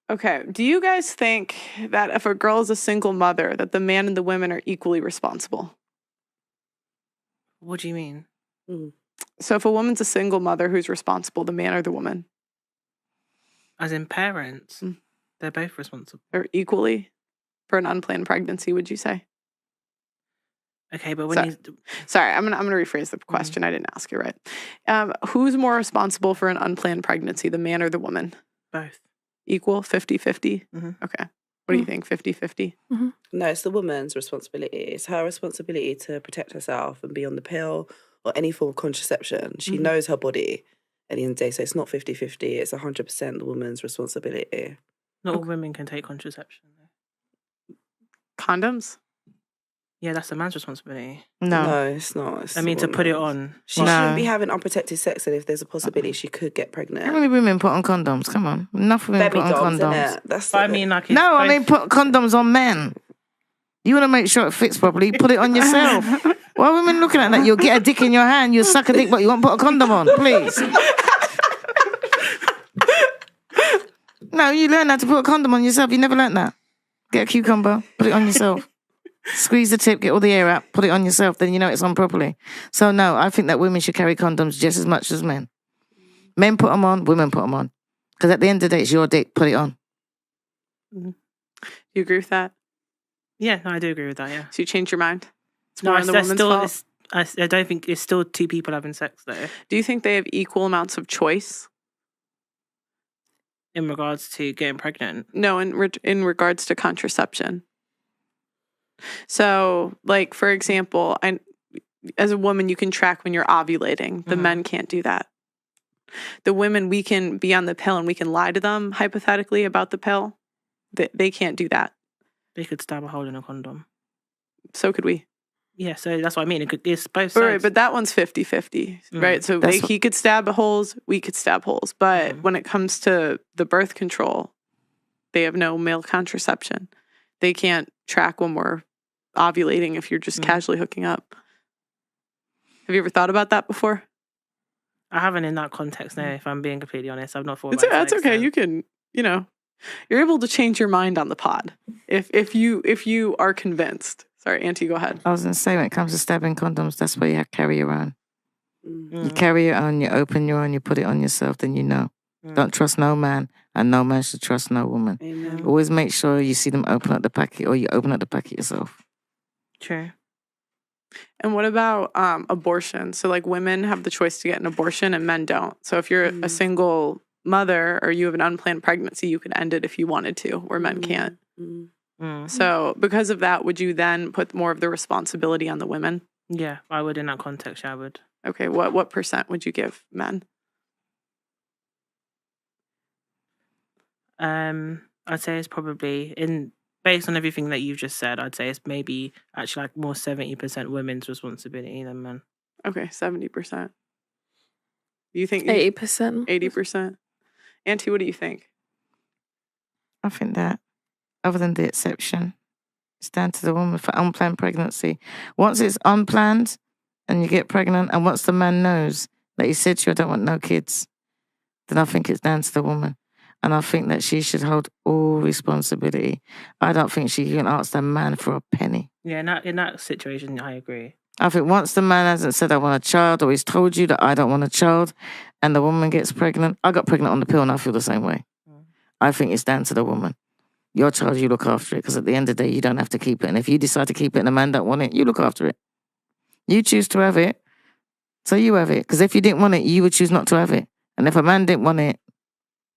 Okay. Do you guys think that if a girl is a single mother, that the man and the women are equally responsible? What do you mean? So if a woman's a single mother, who's responsible, the man or the woman? As in parents, they're both responsible. Or equally for an unplanned pregnancy, would you say? Okay, but when Sorry, I'm gonna rephrase the question. I didn't ask you right. Who's more responsible for an unplanned pregnancy, the man or the woman? Both. Equal, 50-50? Okay. What do you think, 50-50? No, it's the woman's responsibility. It's her responsibility to protect herself and be on the pill or any form of contraception. She knows her body at the end of the day, so it's not 50-50. It's 100% the woman's responsibility. Not all women can take contraception. Condoms? Yeah, that's the man's responsibility. No, it's not. It's I mean, to put it on. She shouldn't be having unprotected sex, and if there's a possibility, she could get pregnant. How many women put on condoms? Come on. Enough women put on condoms. That's but I mean, like... No, I mean, put condoms on men. You want to make sure it fits properly, put it on yourself. Why are women looking at that? You'll get a dick in your hand, you'll suck a dick, but you won't put a condom on, please. No, you learn how to put a condom on yourself. You never learned that. Get a cucumber, put it on yourself. Squeeze the tip, get all the air out, put it on yourself, then you know it's on properly. So no, I think that women should carry condoms just as much as men. Men put them on, women put them on. Because at the end of the day, it's your dick, put it on. You agree with that? Yeah, no, I do agree with that, yeah. So you change your mind? It's no, more on the woman's fault? I don't think it's still two people having sex, though. Do you think they have equal amounts of choice? In regards to getting pregnant? No, in regards to contraception. So, like, for example, as a woman, you can track when you're ovulating. The men can't do that. The women, we can be on the pill and we can lie to them, hypothetically, about the pill. They can't do that. They could stab a hole in a condom. So could we. Yeah, so that's what I mean. It's both sides. Right, but that one's 50-50, right? So he could stab holes, we could stab holes. But when it comes to the birth control, they have no male contraception. They can't track when we're ovulating if you're just casually hooking up. Have you ever thought about that before? I haven't in that context, no, if I'm being completely honest. I've not thought about it. That's okay. You can, you're able to change your mind on the pod if you are convinced. Sorry, Auntie, go ahead. I was going to say, when it comes to stabbing condoms, that's where you have to carry your own. You carry your own, you open your own, you put it on yourself, then you know. Don't trust no man, and no man should trust no woman. Amen. Always make sure you see them open up the packet, or you open up the packet yourself. True. And what about abortion? So, like, women have the choice to get an abortion and men don't. So if you're a single mother or you have an unplanned pregnancy, you could end it if you wanted to, where men can't. So because of that, would you then put more of the responsibility on the women? Yeah, I would in that context, I would. Okay, what percent would you give men? I'd say it's probably, based on everything that you've just said, I'd say it's maybe actually like more 70% women's responsibility than men. Okay, 70%. You think 80%? 80%. Auntie, what do you think? I think that, other than the exception, it's down to the woman for unplanned pregnancy. Once it's unplanned and you get pregnant, and once the man knows that he said to you, I don't want no kids, then I think it's down to the woman. And I think that she should hold all responsibility. I don't think she can ask the man for a penny. Yeah, in that situation, I agree. I think once the man hasn't said, I want a child, or he's told you that I don't want a child, and the woman gets pregnant, I got pregnant on the pill and I feel the same way. I think it's down to the woman. Your child, you look after it, because at the end of the day, you don't have to keep it. And if you decide to keep it and the man don't want it, you look after it. You choose to have it, so you have it. Because if you didn't want it, you would choose not to have it. And if a man didn't want it,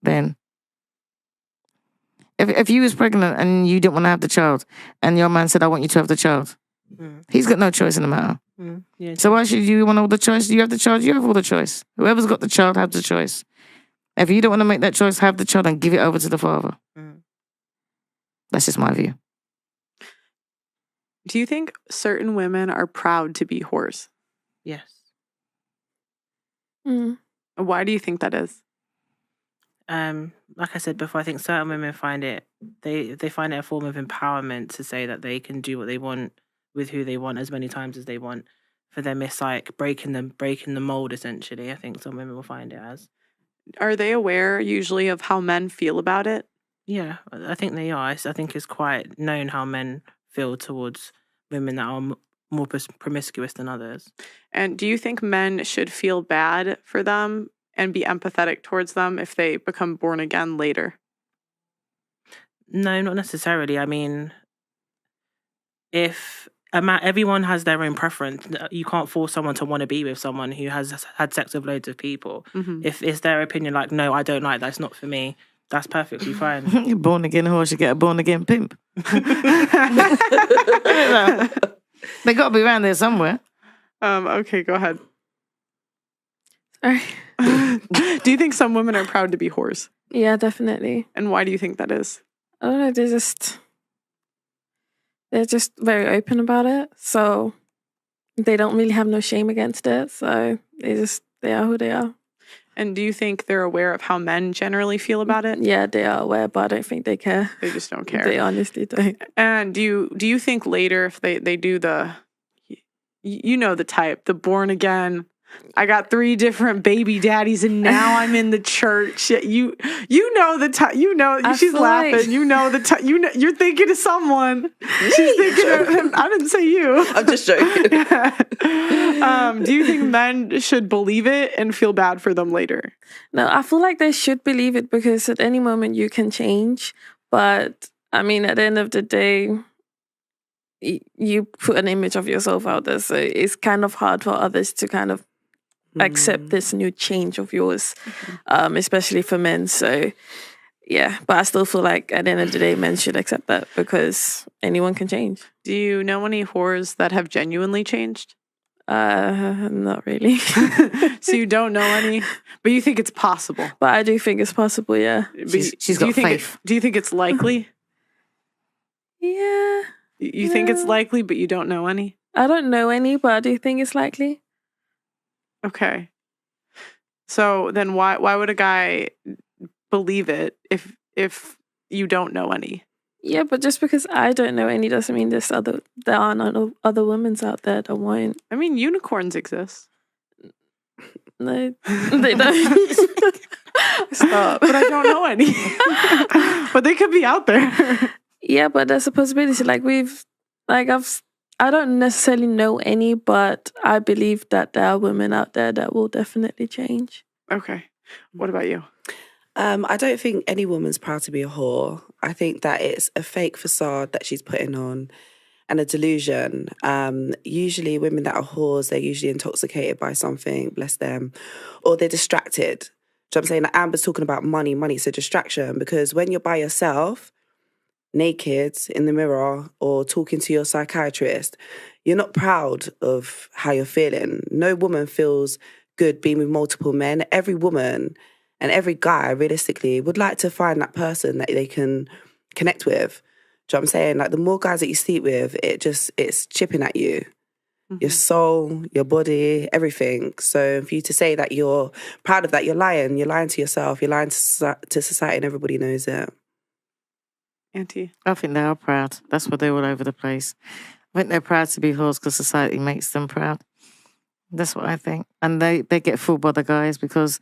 then... If you was pregnant and you didn't want to have the child, and your man said, I want you to have the child, he's got no choice in the matter. Yeah. So why should you want all the choice? You have the child, you have all the choice. Whoever's got the child, have the choice. If you don't want to make that choice, have the child and give it over to the father. That's just my view. Do you think certain women are proud to be whores? Yes. Why do you think that is? Like I said before, I think certain women find it, they find it a form of empowerment to say that they can do what they want with who they want as many times as they want. For them, it's like breaking the mold, essentially. I think some women will find it as. Are they aware usually of how men feel about it? Yeah, I think they are. I think it's quite known how men feel towards women that are more promiscuous than others. And do you think men should feel bad for them and be empathetic towards them if they become born again later? No, not necessarily. I mean, if everyone has their own preference, you can't force someone to want to be with someone who has had sex with loads of people. Mm-hmm. If it's their opinion, like, no, I don't like that, it's not for me, that's perfectly fine. You're born again horse, you get a born again pimp. They got to be around there somewhere. Okay, go ahead. Sorry. Do you think some women are proud to be whores? Yeah, definitely. And why do you think that is? I don't know. They're just very open about it. So they don't really have no shame against it. So they are who they are. And do you think they're aware of how men generally feel about it? Yeah, they are aware, but I don't think they care. They just don't care. They honestly don't. And do you think later if they do the, you know the type, the born again, I got 3 different baby daddies and now I'm in the church. You know the type. You know she's laughing. Like... You know the type. You know you're thinking of someone. She's thinking of him. I didn't say you. I'm just joking. Do you think men should believe it and feel bad for them later? No, I feel like they should believe it because at any moment you can change. But I mean, at the end of the day, you put an image of yourself out there, so it's kind of hard for others to kind of accept this new change of yours, especially for men. So yeah, but I still feel like at the end of the day, men should accept that because anyone can change. Do you know any whores that have genuinely changed? Not really. So you don't know any, but you think it's possible. But I do think it's possible, yeah. She's got faith. Do you think it's likely? Yeah. You think it's likely, but you don't know any? I don't know any, but I do think it's likely. Okay. So then why would a guy believe it if you don't know any? Yeah, but just because I don't know any doesn't mean there are not other women out there that won't. I mean, unicorns exist. No, they don't. Stop. But I don't know any. But they could be out there. Yeah, but there's a possibility. I don't necessarily know any, but I believe that there are women out there that will definitely change. Okay. What about you? I don't think any woman's proud to be a whore. I think that it's a fake facade that she's putting on and a delusion. Usually women that are whores, they're usually intoxicated by something, bless them, or they're distracted. So I'm saying that Amber's talking about money. Money's a distraction because when you're by yourself, naked in the mirror or talking to your psychiatrist, you're not proud of how you're feeling. No woman feels good being with multiple men. Every woman and every guy realistically would like to find that person that they can connect with. Do you know what I'm saying? Like the more guys that you sleep with, it's chipping at you. Your soul, your body, everything. So for you to say that you're proud of that, you're lying. You're lying to yourself. You're lying to society and everybody knows it. Auntie? I think they are proud. That's why they're all over the place. I think they're proud to be whores because society makes them proud. That's what I think. And they get fooled by the guys because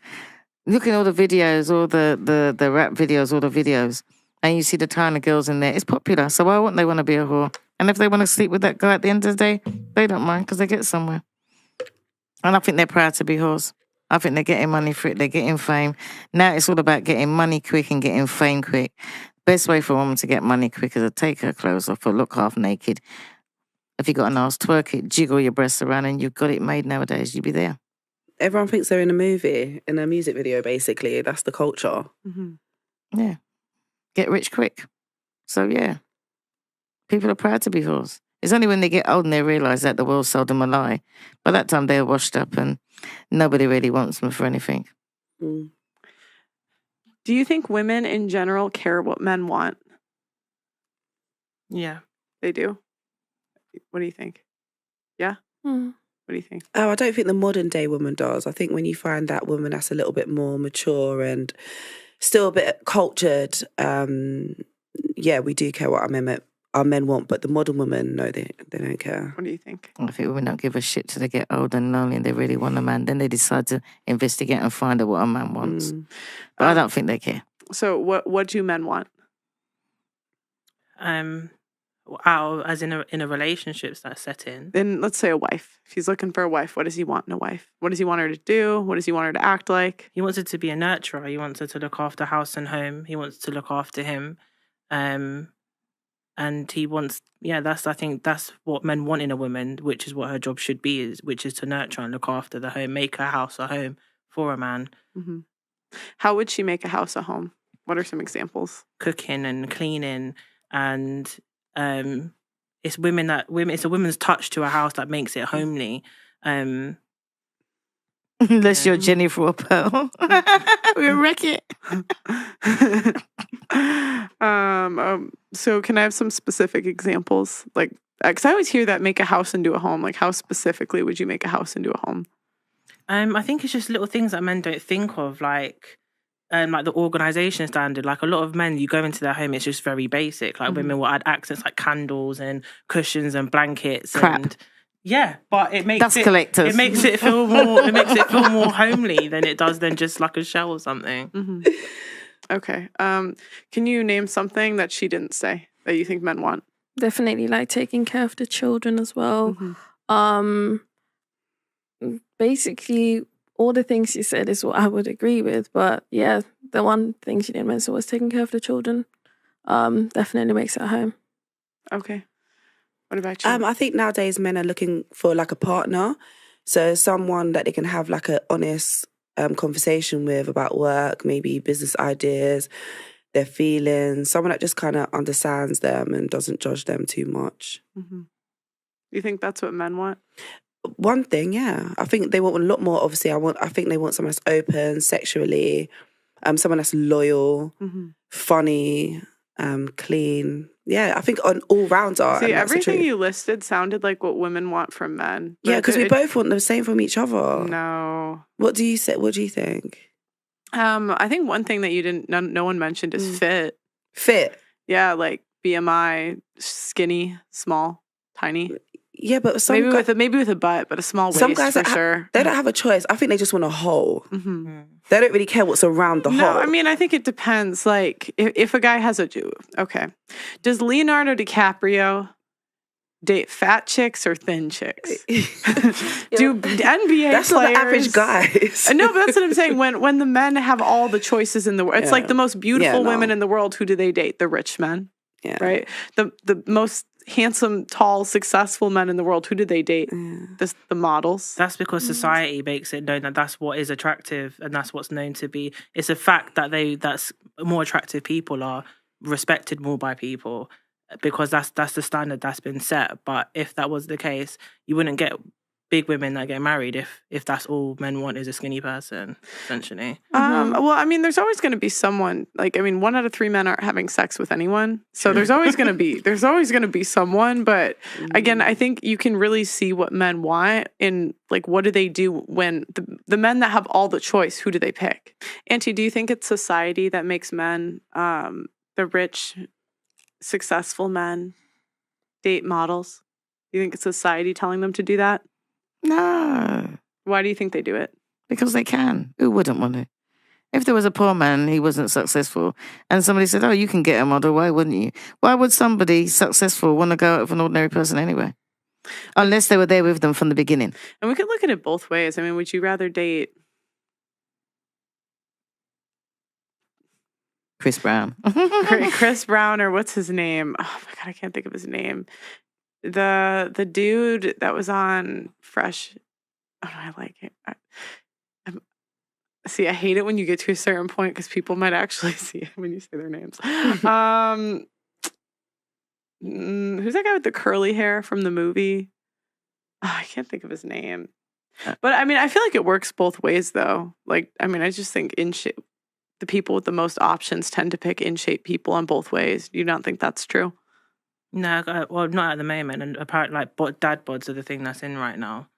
look at all the videos, all the rap videos, all the videos, and you see the tiny girls in there. It's popular. So why wouldn't they want to be a whore? And if they want to sleep with that guy at the end of the day, they don't mind because they get somewhere. And I think they're proud to be whores. I think they're getting money for it. They're getting fame. Now it's all about getting money quick and getting fame quick. Best way for a woman to get money quick is to take her clothes off or look half naked. If you got an ass, twerk it, jiggle your breasts around and you've got it made nowadays, you'd be there. Everyone thinks they're in a movie, in a music video, basically. That's the culture. Yeah. Get rich quick. So, yeah. People are proud to be whores. It's only when they get old and they realise that the world sold them a lie. By that time, they're washed up and nobody really wants them for anything. Mm. Do you think women in general care what men want? Yeah. They do? What do you think? Yeah? Mm. What do you think? Oh, I don't think the modern day woman does. I think when you find that woman that's a little bit more mature and still a bit cultured, yeah, we do care what our men want. But the modern women, no, they don't care. What do you think? I think women don't give a shit till they get old and lonely and they really want a man. Then they decide to investigate and find out what a man wants. But I don't think they care. So what do men want? As in a relationship that's set in. Then let's say a wife. If he's looking for a wife, what does he want in a wife? What does he want her to do? What does he want her to act like? He wants her to be a nurturer. He wants her to look after house and home. He wants to look after him. And he wants, I think that's what men want in a woman, which is what her job should be, which is to nurture and look after the home, make her house a home for a man. Mm-hmm. How would she make a house a home? What are some examples? Cooking and cleaning, and it's it's a woman's touch to a house that makes it homely. Unless you're Jennifer Pearl. We'll wreck it. So can I have some specific examples? Like, because I always hear that make a house into a home. Like, how specifically would you make a house into a home? I think it's just little things that men don't think of, like the organisation standard. Like a lot of men, you go into their home, it's just very basic. Like women will add accents like candles and cushions and blankets. Crap. And yeah, but it makes Dust collectors. It makes it feel more. It makes it feel more homely than it does than just like a shell or something. Mm-hmm. Okay. Can you name something that she didn't say that you think men want? Definitely like taking care of the children as well. Mm-hmm. Basically, all the things she said is what I would agree with. But yeah, the one thing she didn't mention was taking care of the children. Definitely makes it a home. Okay. What about you? I think nowadays men are looking for like a partner. So someone that they can have like an honest conversation with about work, maybe business ideas, their feelings. Someone that just kind of understands them and doesn't judge them too much. Mm-hmm. You think that's what men want? One thing, yeah. I think they want a lot more, obviously. I think they want someone that's open sexually, someone that's loyal, funny, clean. Yeah, I think an all-rounder. See, everything you listed sounded like what women want from men. Yeah, because we both want the same from each other. No. What do you say? What do you think? I think one thing that no one mentioned is fit. Fit? Yeah, like BMI, skinny, small, tiny. Yeah, but maybe with a butt, but a small waist, some guys for sure. They don't have a choice. I think they just want a hole. Mm-hmm. They don't really care what's around the hole. No, I mean, I think it depends. Like, if a guy has okay. Does Leonardo DiCaprio date fat chicks or thin chicks? Do NBA that's players... not the average guys. No, but that's what I'm saying. When the men have all the choices in the world, it's like the most beautiful women in the world. Who do they date? The rich men. Yeah. Right? The most handsome, tall, successful men in the world, who do they date? The models. That's because society makes it known that that's what is attractive and that's what's known to be. It's a fact that that's more attractive people are respected more by people because that's the standard that's been set. But if that was the case, you wouldn't get big women that get married if that's all men want is a skinny person, essentially. Well, I mean, there's always going to be someone, like, I mean, 1 out of 3 men aren't having sex with anyone. So there's always going to be someone. But again, I think you can really see what men want in, like, what do they do when the men that have all the choice, who do they pick? Auntie, do you think it's society that makes men, the rich, successful men, date models? Do you think it's society telling them to do that? No. Why do you think they do it? Because they can. Who wouldn't want to? If there was a poor man, he wasn't successful, and somebody said, oh, you can get a model, why wouldn't you? Why would somebody successful want to go out with an ordinary person anyway? Unless they were there with them from the beginning. And we could look at it both ways. I mean, would you rather date Chris Brown? Chris Brown, or what's his name? Oh my God, I can't think of his name. The dude that was on Fresh. Oh, I like it. See, I hate it when you get to a certain point because people might actually see it when you say their names. Who's that guy with the curly hair from the movie? Oh, I can't think of his name. But I mean, I feel like it works both ways, though. Like, I mean, I just think the people with the most options tend to pick in shape people on both ways. You don't think that's true? No, well, not at the moment. And apparently, like, dad bods are the thing that's in right now.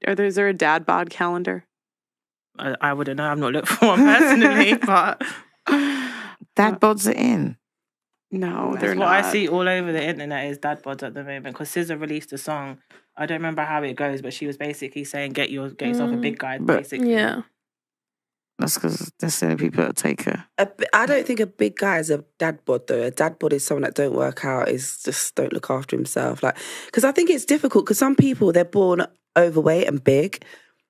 Is there a dad bod calendar? I wouldn't know. I've not looked for one personally, but dad bods are in. No, that's they're what not. I see all over the internet is dad bods at the moment. Because SZA released a song. I don't remember how it goes, but she was basically saying, get yourself a big guy, basically. Yeah. That's because there's so many people that take her. I don't think a big guy is a dad bod though. A dad bod is someone that don't work out, is just don't look after himself. Like, because I think it's difficult because some people, they're born overweight and big.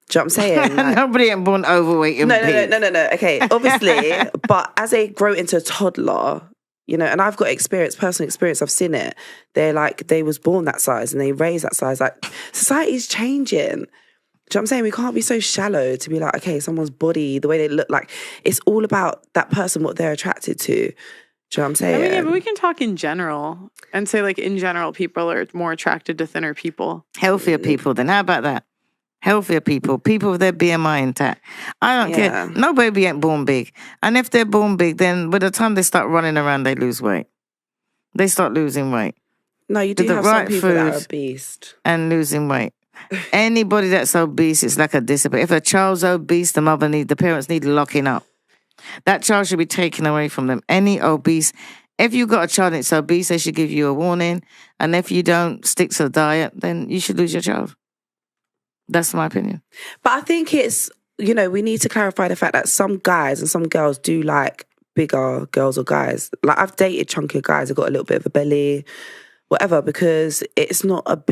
Do you know what I'm saying? Like, nobody ain't born overweight and big. No. Okay, obviously, but as they grow into a toddler, you know, and I've got personal experience, I've seen it. They was born that size and they raised that size. Like, society's changing. Do you know what I'm saying? We can't be so shallow to be like, okay, someone's body, the way they look, like, it's all about that person, what they're attracted to. Do you know what I'm saying? I mean, yeah, but we can talk in general and say, like, in general, people are more attracted to thinner people. Healthier people, then how about that? Healthier people with their BMI intact. I don't care. No baby ain't born big. And if they're born big, then by the time they start running around, they lose weight. They start losing weight. No, you do have some people that are obese. And losing weight. Anybody that's obese, it's like a discipline. If a child's obese, the parents need locking up. That child should be taken away from them. Any obese, if you've got a child that's obese, they should give you a warning. And if you don't stick to the diet, then you should lose your child. That's my opinion. But I think it's, you know, we need to clarify the fact that some guys and some girls do like bigger girls or guys. Like, I've dated chunkier guys that got a little bit of a belly, whatever, because it's not that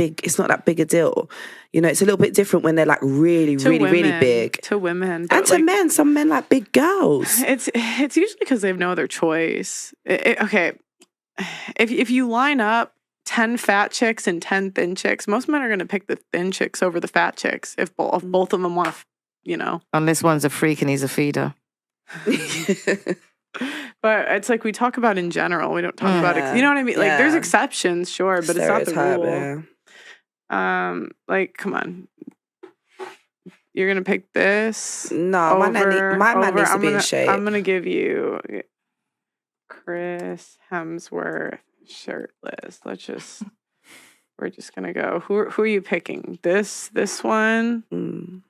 big a deal. You know, it's a little bit different when they're like really big. To women. And to men. Some men like big girls. It's usually because they have no other choice. Okay. If you line up 10 fat chicks and 10 thin chicks, most men are going to pick the thin chicks over the fat chicks if both of them want to, you know. Unless one's a freak and he's a feeder. But it's like we talk about in general. We don't talk about you know what I mean? Like, there's exceptions, sure, but it's not the rule. Yeah. Like, come on. You're going to pick this? No, my man needs to be in shape. I'm going to give you Chris Hemsworth shirtless. We're just going to go. Who are you picking? This one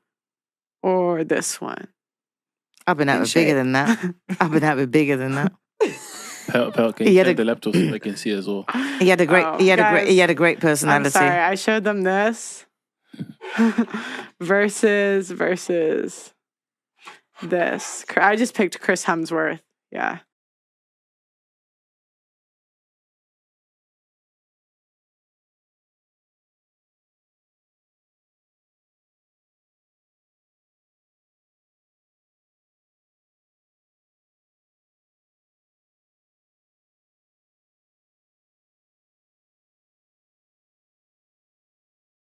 or this one? I've been out with bigger than that. Pel, can you check the laptop so they can see as well? He had a great personality. I'm sorry, I showed them this versus this. I just picked Chris Hemsworth. Yeah.